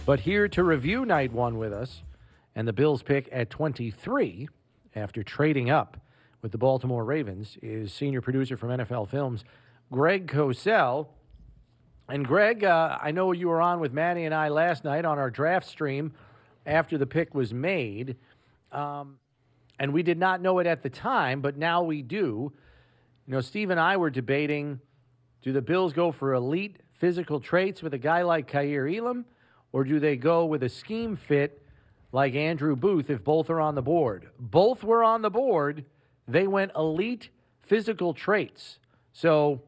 But here to review night one with us and the Bills pick at 23 after trading up with the Baltimore Ravens is senior producer from NFL Films, Greg Cosell. And Greg, I know you were on with Manny and I last night on our draft stream after the pick was made. And we did not know it at the time, but now we do. You know, Steve and I were debating, do the Bills go for elite physical traits with a guy like Kaiir Elam, or do they go with a scheme fit like Andrew Booth if both are on the board? Both were on the board. They went elite physical traits. So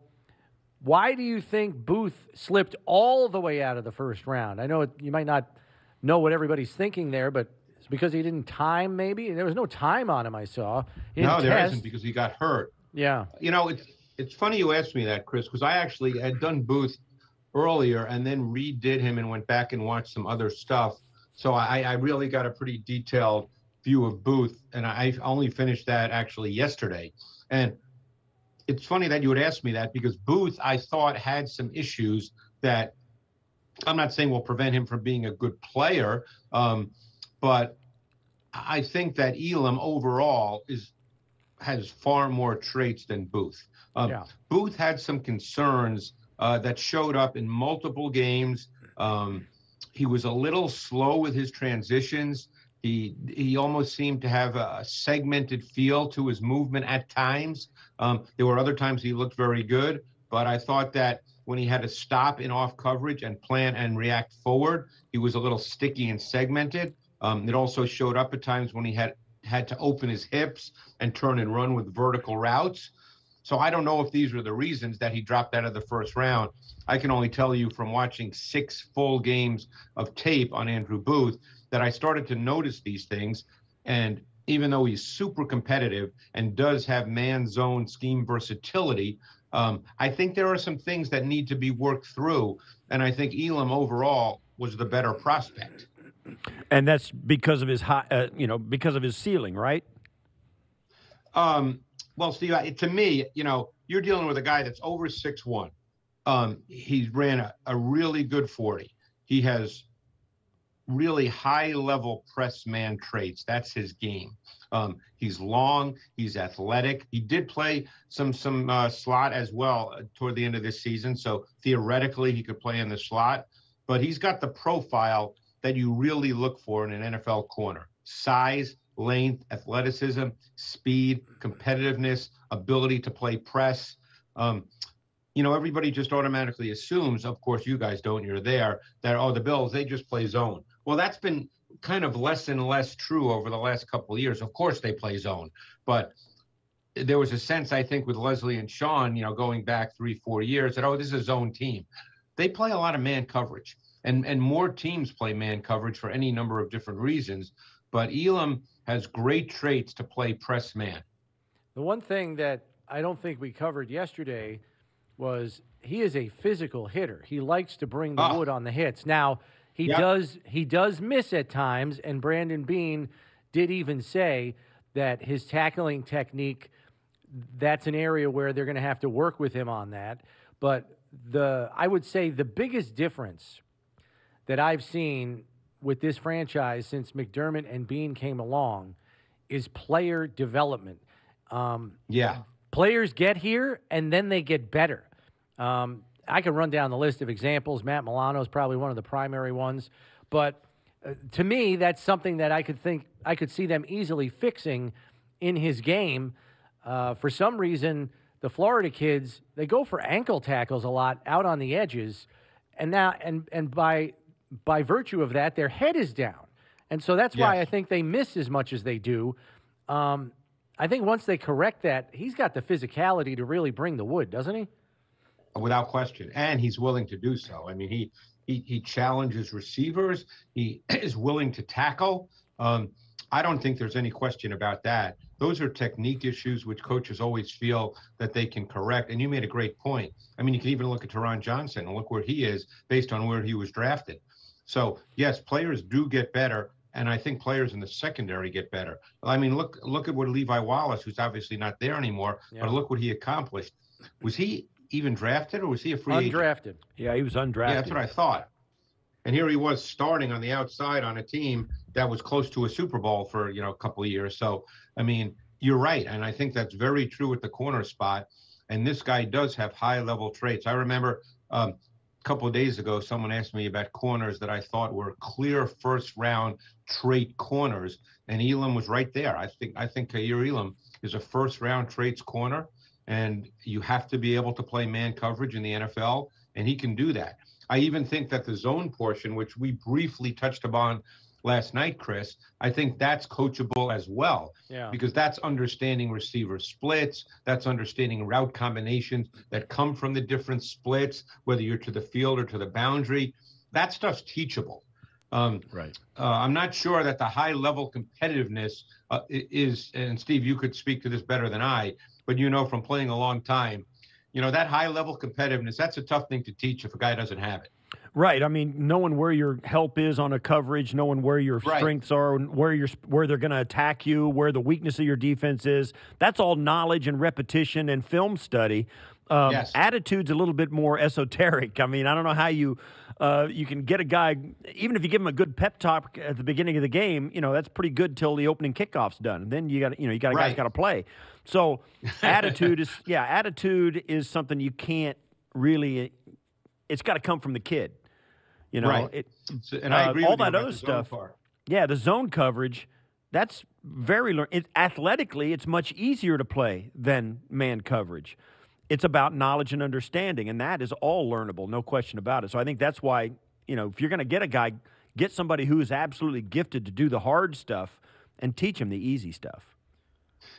why do you think Booth slipped all the way out of the first round? I know you might not know what everybody's thinking there, but it's because he didn't time maybe? There was no time on him, I saw. No, there isn't, because he got hurt. Yeah. You know, it's funny you asked me that, Chris, because I actually had done Booth earlier and then redid him and went back and watched some other stuff. So I really got a pretty detailed view of Booth, and I only finished that actually yesterday. And it's funny that you would ask me that, because Booth, I thought, had some issues that I'm not saying will prevent him from being a good player, but I think that Elam overall has far more traits than Booth. Booth had some concerns that showed up in multiple games. He was a little slow with his transitions. He almost seemed to have a segmented feel to his movement at times. There were other times he looked very good, but I thought that when he had to stop in off coverage and plan and react forward, he was a little sticky and segmented. It also showed up at times when he had to open his hips and turn and run with vertical routes. So I don't know if these were the reasons that he dropped out of the first round. I can only tell you from watching 6 full games of tape on Andrew Booth that I started to notice these things. And even though he's super competitive and does have man-zone scheme versatility, I think there are some things that need to be worked through. And I think Elam overall was the better prospect. And that's because of his because of his ceiling, right? Well, Steve, to me, you're dealing with a guy that's over 6'1". He ran a really good 40. He has really high-level press man traits. That's his game. He's long. He's athletic. He did play some slot as well toward the end of this season, so theoretically he could play in the slot. But he's got the profile that you really look for in an NFL corner: size, length, athleticism, speed, competitiveness, ability to play press. Everybody just automatically assumes, of course you guys don't, you're there, that, the Bills, they just play zone. Well, that's been kind of less and less true over the last couple of years. Of course they play zone, but there was a sense, I think, with Leslie and Sean, going back 3-4 years, that, this is a zone team. They play a lot of man coverage, and more teams play man coverage for any number of different reasons. But Elam has great traits to play press man. The one thing that I don't think we covered yesterday was he is a physical hitter. He likes to bring the wood on the hits. Now, he does miss at times, and Brandon Beane did even say that his tackling technique, that's an area where they're going to have to work with him on that. But I would say the biggest difference that I've seen with this franchise since McDermott and Beane came along is player development. Players get here and then they get better. I could run down the list of examples. Matt Milano is probably one of the primary ones. But to me, that's something that I could see them easily fixing in his game. For some reason, the Florida kids, they go for ankle tackles a lot out on the edges. And now, and by virtue of that, their head is down. And so that's why I think they miss as much as they do. I think once they correct that, he's got the physicality to really bring the wood, doesn't he? Without question. And he's willing to do so. I mean, he challenges receivers. He is willing to tackle. I don't think there's any question about that. Those are technique issues which coaches always feel that they can correct. And you made a great point. I mean, you can even look at Teron Johnson and look where he is based on where he was drafted. So, yes, players do get better, and I think players in the secondary get better. I mean, look at what Levi Wallace, who's obviously not there anymore, but look what he accomplished. Was he even drafted, or was he a free agent? Undrafted. Yeah, he was undrafted. Yeah, that's what I thought. And here he was starting on the outside on a team that was close to a Super Bowl for, a couple of years. So, I mean, you're right. And I think that's very true at the corner spot. And this guy does have high-level traits. I remember a couple of days ago, someone asked me about corners that I thought were clear first-round trait corners, and Elam was right there. I think Kaiir Elam is a first-round traits corner, and you have to be able to play man coverage in the NFL, and he can do that. I even think that the zone portion, which we briefly touched upon last night, Chris, I think that's coachable as well. Yeah. Because that's understanding receiver splits, that's understanding route combinations that come from the different splits, whether you're to the field or to the boundary. That stuff's teachable. Right. I'm not sure that the high-level competitiveness is, and Steve, you could speak to this better than I, but from playing a long time, that high-level competitiveness, that's a tough thing to teach if a guy doesn't have it. Right. I mean, knowing where your help is on a coverage, knowing where your strengths are, where they're going to attack you, where the weakness of your defense is, that's all knowledge and repetition and film study. Yes. Attitude's a little bit more esoteric. I mean, I don't know how you can get a guy, even if you give him a good pep talk at the beginning of the game, that's pretty good till the opening kickoff's done. And then you got a guy's got to play. So attitude is something you can't really. It's got to come from the kid. Right. And I agree all with you that about other the zone stuff. part. Yeah, the zone coverage. That's very athletically, it's much easier to play than man coverage. It's about knowledge and understanding, and that is all learnable, no question about it. So I think that's why, if you're going to get a guy, get somebody who is absolutely gifted to do the hard stuff and teach him the easy stuff.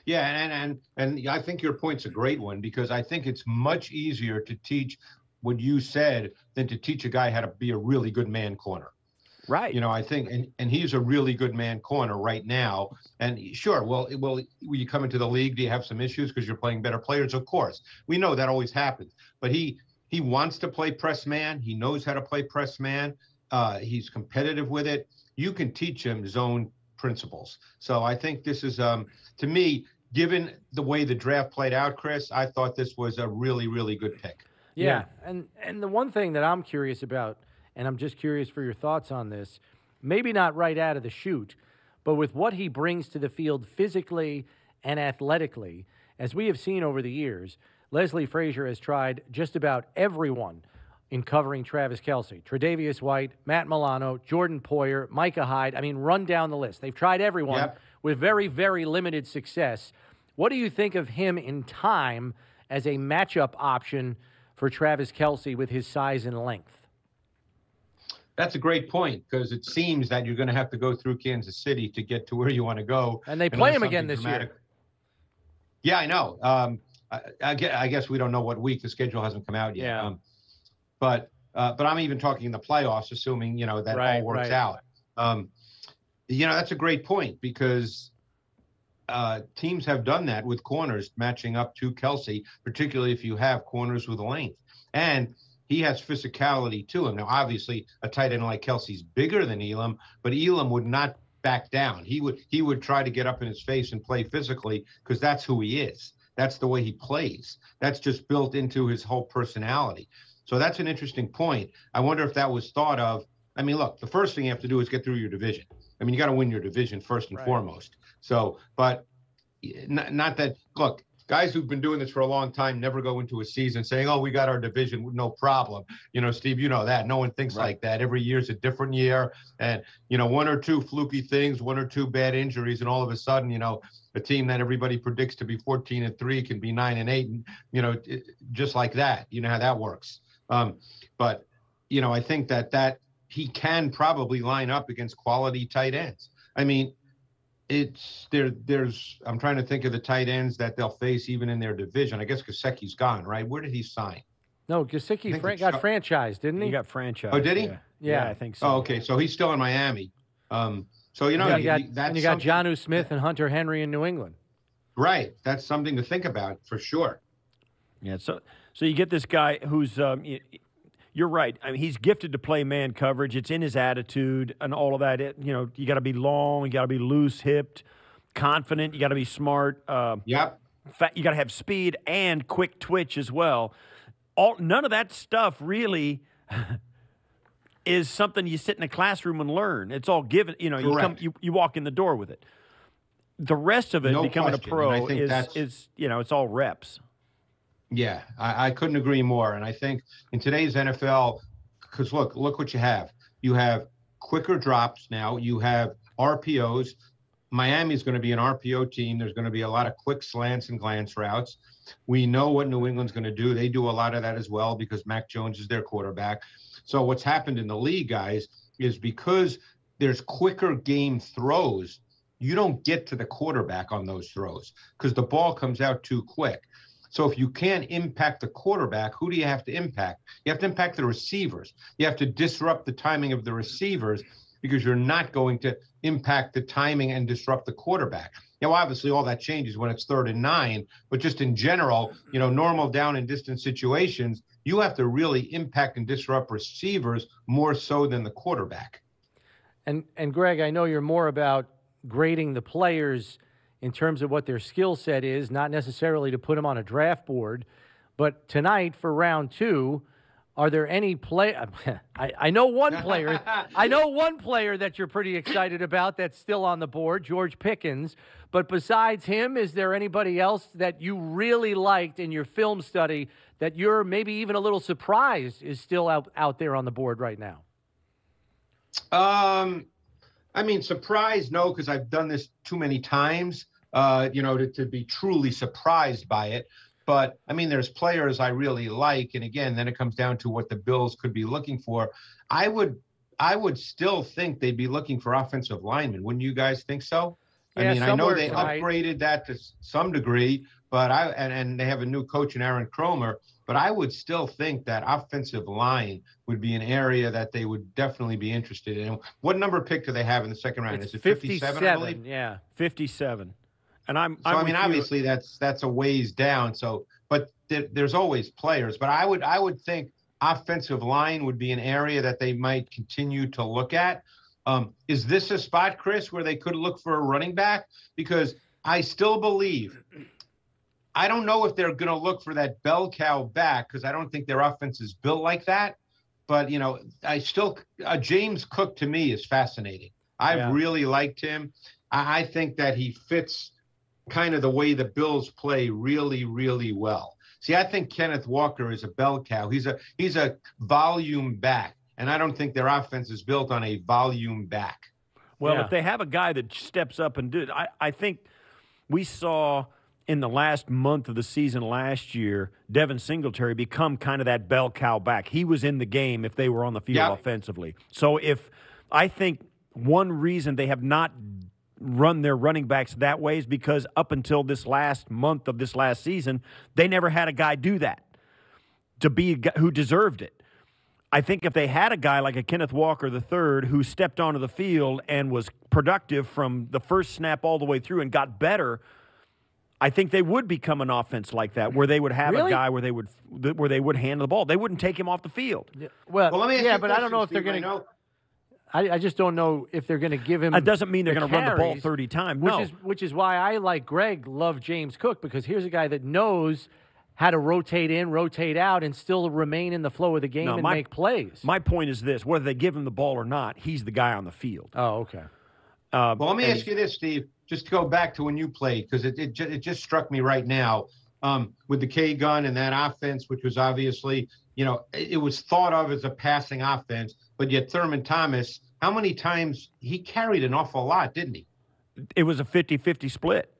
Yeah, and I think your point's a great one, because I think it's much easier to teach what you said than to teach a guy how to be a really good man corner. Right. I think, and he's a really good man corner right now. And sure, well, when you come into the league, do you have some issues because you're playing better players? Of course. We know that always happens. But he wants to play press man. He knows how to play press man. He's competitive with it. You can teach him zone principles. So I think this is, to me, given the way the draft played out, Chris, I thought this was a really, really good pick. Yeah. And the one thing that I'm curious about, and I'm just curious for your thoughts on this, maybe not right out of the chute, but with what he brings to the field physically and athletically, as we have seen over the years, Leslie Frazier has tried just about everyone in covering Travis Kelce. Tre'Davious White, Matt Milano, Jordan Poyer, Micah Hyde. I mean, run down the list. They've tried everyone with very, very limited success. What do you think of him in time as a matchup option for Travis Kelce with his size and length? That's a great point, because it seems that you're going to have to go through Kansas City to get to where you want to go. And they play him again this year. Yeah, I know. I guess we don't know what week. The schedule hasn't come out yet. Yeah. But I'm even talking in the playoffs, assuming, that all works out. That's a great point, because teams have done that with corners matching up to Kelce, particularly if you have corners with length. And he has physicality to him. Now, obviously, a tight end like Kelce's bigger than Elam, but Elam would not back down. He would try to get up in his face and play physically, because that's who he is. That's the way he plays. That's just built into his whole personality. So that's an interesting point. I wonder if that was thought of. I mean, look, the first thing you have to do is get through your division. I mean, you got to win your division first and foremost. So, but not that, look, guys who've been doing this for a long time never go into a season saying, oh, we got our division with no problem. Steve, you know that. No one thinks like that. Every year's a different year. And, one or two fluky things, one or two bad injuries, and all of a sudden, a team that everybody predicts to be 14-3 can be 9-8, and, just like that. You know how that works. But, I think that he can probably line up against quality tight ends. I mean, I'm trying to think of the tight ends that they'll face even in their division. I guess Gesicki's gone, right? Where did he sign? No, Gesicki got franchised, didn't he? He got franchised. Oh, did he? Yeah, I think so. Oh, okay. So he's still in Miami. So, you got Jonnu Smith and Hunter Henry in New England. Right. That's something to think about for sure. Yeah. So you get this guy who's you're right. I mean, he's gifted to play man coverage. It's in his attitude and all of that. You got to be long. You got to be loose-hipped, confident. You got to be smart. Yep. You got to have speed and quick twitch as well. None of that stuff really is something you sit in a classroom and learn. It's all given. You walk in the door with it. The rest of it, No becoming question. a pro, And I think is it's all reps. Yeah, I couldn't agree more. And I think in today's NFL, because look what you have. You have quicker drops now. You have RPOs. Miami's going to be an RPO team. There's going to be a lot of quick slants and glance routes. We know what New England's going to do. They do a lot of that as well because Mac Jones is their quarterback. So what's happened in the league, guys, is because there's quicker game throws, you don't get to the quarterback on those throws because the ball comes out too quick. So if you can't impact the quarterback, who do you have to impact? You have to impact the receivers. You have to disrupt the timing of the receivers because you're not going to impact the timing and disrupt the quarterback. Now, obviously, all that changes when it's 3rd and 9, but just in general, normal down and distance situations, you have to really impact and disrupt receivers more so than the quarterback. And Greg, I know you're more about grading the players in terms of what their skill set is, not necessarily to put them on a draft board. But tonight for round 2, are there any I know one player. I know one player that you're pretty excited about that's still on the board, George Pickens. But besides him, is there anybody else that you really liked in your film study that you're maybe even a little surprised is still out there on the board right now? I mean, surprised, no, because I've done this too many times, to be truly surprised by it. But, I mean, there's players I really like. And, again, then it comes down to what the Bills could be looking for. I would still think they'd be looking for offensive linemen. Wouldn't you guys think so? Yeah, I mean, I know they tonight. upgraded that to some degree, but and they have a new coach in Aaron Cromer. But I would still think that offensive line would be an area that they would definitely be interested in. What number pick do they have in the second round? It's Is it 57, I believe? Yeah. 57. And I mean, obviously that's a ways down. So, but there's always players. But I would think offensive line would be an area that they might continue to look at. Is this a spot, Chris, where they could look for a running back? Because I still believe. I don't know if they're going to look for that bell cow back because I don't think their offense is built like that. But, James Cook to me is fascinating. I've really liked him. I think that he fits kind of the way the Bills play really, really well. See, I think Kenneth Walker is a bell cow. He's a volume back, and I don't think their offense is built on a volume back. Well, if they have a guy that steps up and do it, I think we saw – in the last month of the season last year, Devin Singletary become kind of that bell cow back. He was in the game if they were on the field offensively. So I think one reason they have not run their running backs that way is because up until this last month of this last season, they never had a guy do that to be a guy who deserved it. I think if they had a guy like a Kenneth Walker III who stepped onto the field and was productive from the first snap all the way through and got better, I think they would become an offense like that, where they would have a guy where they would hand the ball. They wouldn't take him off the field. Yeah. Well, let me ask you a but I don't know if question, they're going to. I just don't know if they're going to give him. That doesn't mean they're going to run the ball 30 times. No. Which is why I, like Greg, love James Cook, because here's a guy that knows how to rotate in, rotate out, and still remain in the flow of the game and make plays. My point is this: whether they give him the ball or not, he's the guy on the field. Oh, okay. Well, let me ask you this, Steve. Just to go back to when you played, because it just struck me right now with the K-gun and that offense, which was obviously, it was thought of as a passing offense, but yet Thurman Thomas, how many times he carried an awful lot, didn't he? It was a 50-50 split.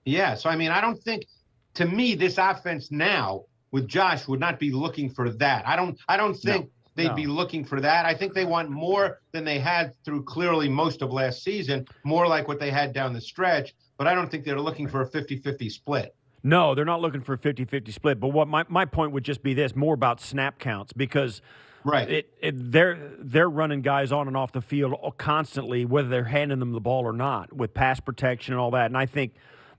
Yeah, so, I mean, I don't think, to me, this offense now with Josh would not be looking for that. I don't think they'd be looking for that. I think they want more than they had through clearly most of last season, more like what they had down the stretch. But I don't think they're looking for a 50-50 split. No, they're not looking for a 50-50 split. But what my point would just be this, more about snap counts, because they're running guys on and off the field constantly, whether they're handing them the ball or not, with pass protection and all that. And I think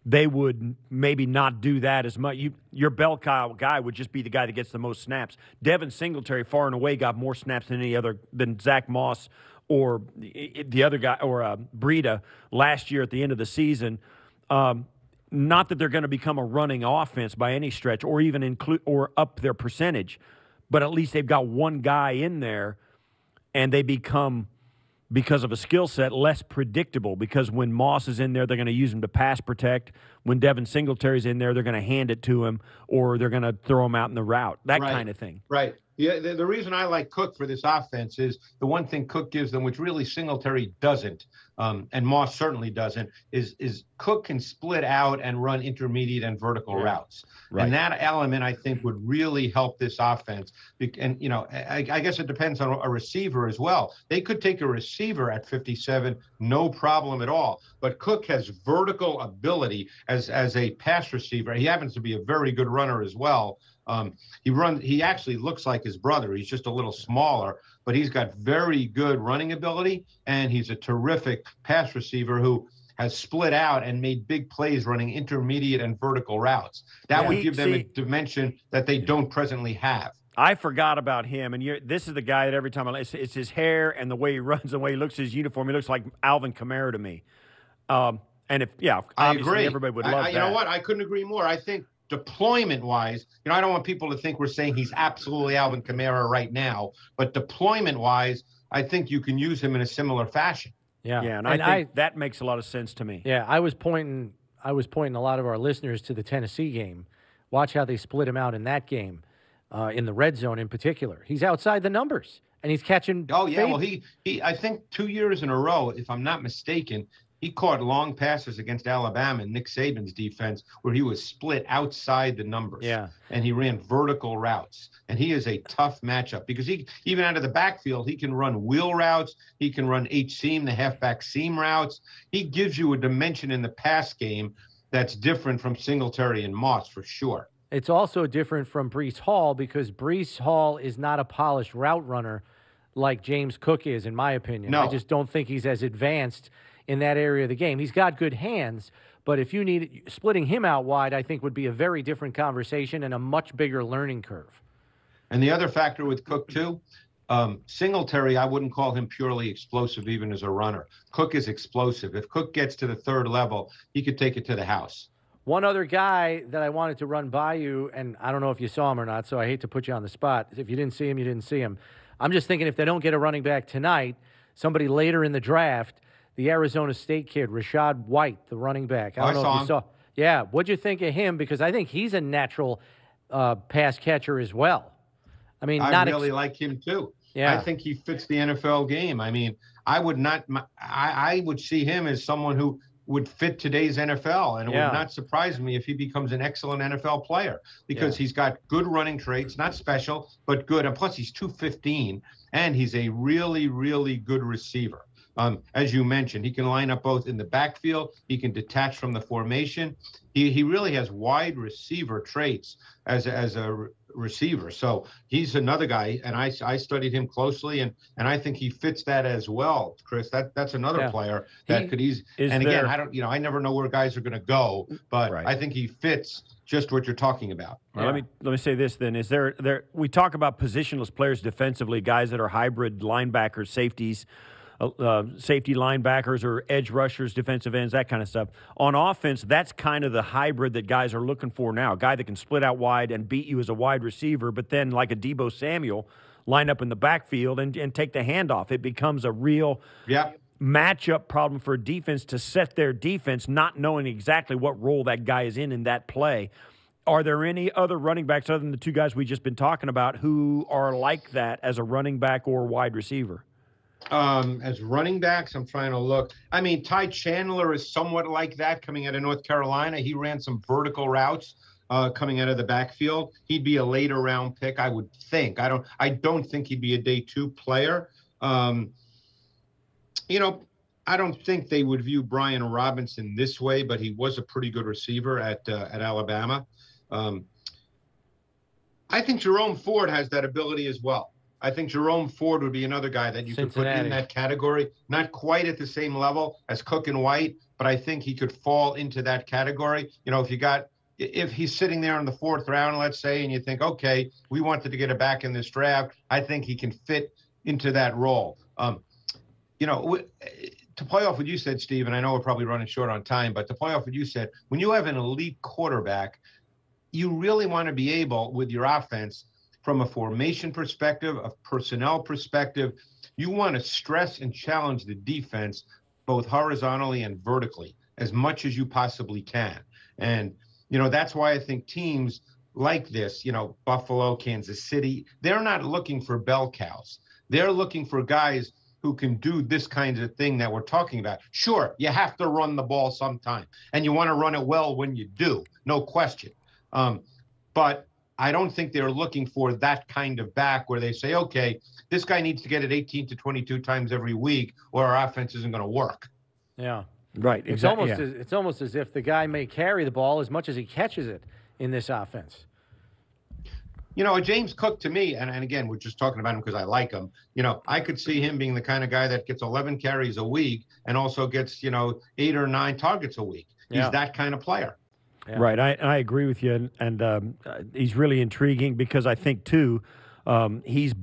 they would maybe not do that as much. Your bell cow guy would just be the guy that gets the most snaps. Devin Singletary far and away got more snaps than Zach Moss or the other guy or Breida last year at the end of the season. Not that they're going to become a running offense by any stretch or even include or up their percentage, but at least they've got one guy in there, and they become, because of a skill set, less predictable, because when Moss is in there, they're going to use him to pass protect. When Devin Singletary's in there, they're going to hand it to him, or they're going to throw him out in the route, that kind of thing. Right. Yeah, the reason I like Cook for this offense is the one thing Cook gives them, which really Singletary doesn't, and Moss certainly doesn't, is Cook can split out and run intermediate and vertical routes. Right. And that element, I think, would really help this offense. And, you know, I guess it depends on a receiver as well. They could take a receiver at 57, no problem at all. But Cook has vertical ability as a pass receiver. He happens to be a very good runner as well. He actually looks like his brother. He's just a little smaller, but he's got very good running ability, and he's a terrific pass receiver who has split out and made big plays running intermediate and vertical routes. That would give them a dimension that they don't presently have. I forgot about him, and this is the guy that every time it's his hair and the way he runs, the way he looks, his uniform, he looks like Alvin Kamara to me. And obviously I agree. Everybody would love that. You know what? I couldn't agree more. I think deployment-wise, you know, I don't want people to think we're saying he's absolutely Alvin Kamara right now, but deployment-wise, I think you can use him in a similar fashion. Yeah, and I think that makes a lot of sense to me. Yeah, I was pointing a lot of our listeners to the Tennessee game. Watch how they split him out in that game, in the red zone in particular. He's outside the numbers, and he's catching. Oh yeah, well he I think 2 years in a row, if I'm not mistaken, he caught long passes against Alabama and Nick Saban's defense where he was split outside the numbers. Yeah. And he ran vertical routes. And he is a tough matchup because he, even out of the backfield, he can run wheel routes. He can run H-seam, the halfback seam routes. He gives you a dimension in the pass game that's different from Singletary and Moss for sure. It's also different from Breece Hall because Breece Hall is not a polished route runner like James Cook is, in my opinion. No. I just don't think he's as advanced in that area of the game. He's got good hands, but if you need splitting him out wide, I think would be a very different conversation and a much bigger learning curve. And the other factor with Cook too, Singletary, I wouldn't call him purely explosive even as a runner. Cook is explosive. If Cook gets to the third level, he could take it to the house. One other guy that I wanted to run by you, and I don't know if you saw him or not, so I hate to put you on the spot. If you didn't see him, you didn't see him. I'm just thinking if they don't get a running back tonight, somebody later in the draft, the Arizona State kid, Rachaad White, the running back. I don't know if you saw. Yeah, what'd you think of him? Because I think he's a natural pass catcher as well. I mean, I really like him too. Yeah, I think he fits the NFL game. I mean, I would see him as someone who would fit today's NFL, and it would not surprise me if he becomes an excellent NFL player because he's got good running traits, not special, but good. And plus, he's 215, and he's a really, really good receiver. As you mentioned, he can line up both in the backfield. He can detach from the formation. He really has wide receiver traits as a receiver. So he's another guy, and I studied him closely, and I think he fits that as well, Chris. That's another player that could easily. And again, I never know where guys are going to go, but I think he fits just what you're talking about. Well, let me say this then: is there we talk about positionless players defensively, guys that are hybrid linebackers, safeties. Safety linebackers or edge rushers, defensive ends, that kind of stuff. On offense, that's kind of the hybrid that guys are looking for now. A guy that can split out wide and beat you as a wide receiver, but then like a Deebo Samuel, line up in the backfield and take the handoff. It becomes a real matchup problem for a defense to set their defense, not knowing exactly what role that guy is in that play. Are there any other running backs other than the two guys we've just been talking about who are like that as a running back or wide receiver? As running backs, I'm trying to look. I mean, Ty Chandler is somewhat like that coming out of North Carolina. He ran some vertical routes coming out of the backfield. He'd be a later round pick, I would think. I don't think he'd be a day 2 player. I don't think they would view Brian Robinson this way, but he was a pretty good receiver at Alabama. I think Jerome Ford has that ability as well. I think Jerome Ford would be another guy that you could put in that category. Not quite at the same level as Cook and White, but I think he could fall into that category. If he's sitting there in the 4th round, let's say, and you think, okay, we wanted to get a back in this draft, I think he can fit into that role. To play off what you said, Steve, and I know we're probably running short on time, but to play off what you said, when you have an elite quarterback, you really want to be able, with your offense, from a formation perspective, a personnel perspective. You want to stress and challenge the defense both horizontally and vertically as much as you possibly can. And, that's why I think teams like this, Buffalo, Kansas City, they're not looking for bell cows. They're looking for guys who can do this kind of thing that we're talking about. Sure, you have to run the ball sometime, and you want to run it well when you do, no question. But I don't think they're looking for that kind of back where they say, okay, this guy needs to get it 18 to 22 times every week or our offense isn't going to work. Yeah. Right, exactly. It's almost as if the guy may carry the ball as much as he catches it in this offense. James Cook, to me, and again, we're just talking about him because I like him, I could see him being the kind of guy that gets 11 carries a week and also gets, 8 or 9 targets a week. Yeah. He's that kind of player. Yeah. Right. I agree with you. And he's really intriguing because I think, too, he's,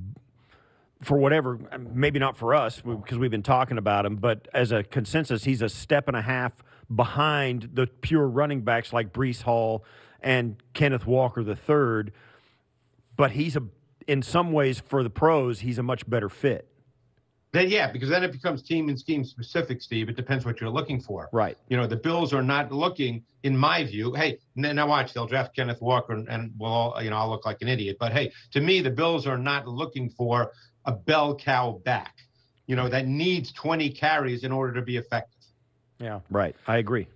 for whatever, maybe not for us because we've been talking about him, but as a consensus, he's a step and a half behind the pure running backs like Breece Hall and Kenneth Walker III. But in some ways, for the pros, he's a much better fit. Then, because then it becomes team and scheme specific, Steve. It depends what you're looking for. Right. The Bills are not looking, in my view, hey, now watch, they'll draft Kenneth Walker and we'll all, I'll look like an idiot. But, hey, to me, the Bills are not looking for a bell cow back, that needs 20 carries in order to be effective. Yeah. Right. I agree.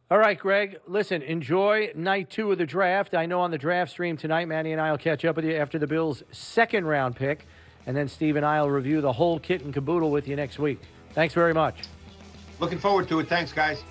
All right, Greg, listen, enjoy night 2 of the draft. I know on the draft stream tonight, Manny and I will catch up with you after the Bills' second-round pick, and then Steve and I will review the whole kit and caboodle with you next week. Thanks very much. Looking forward to it. Thanks, guys.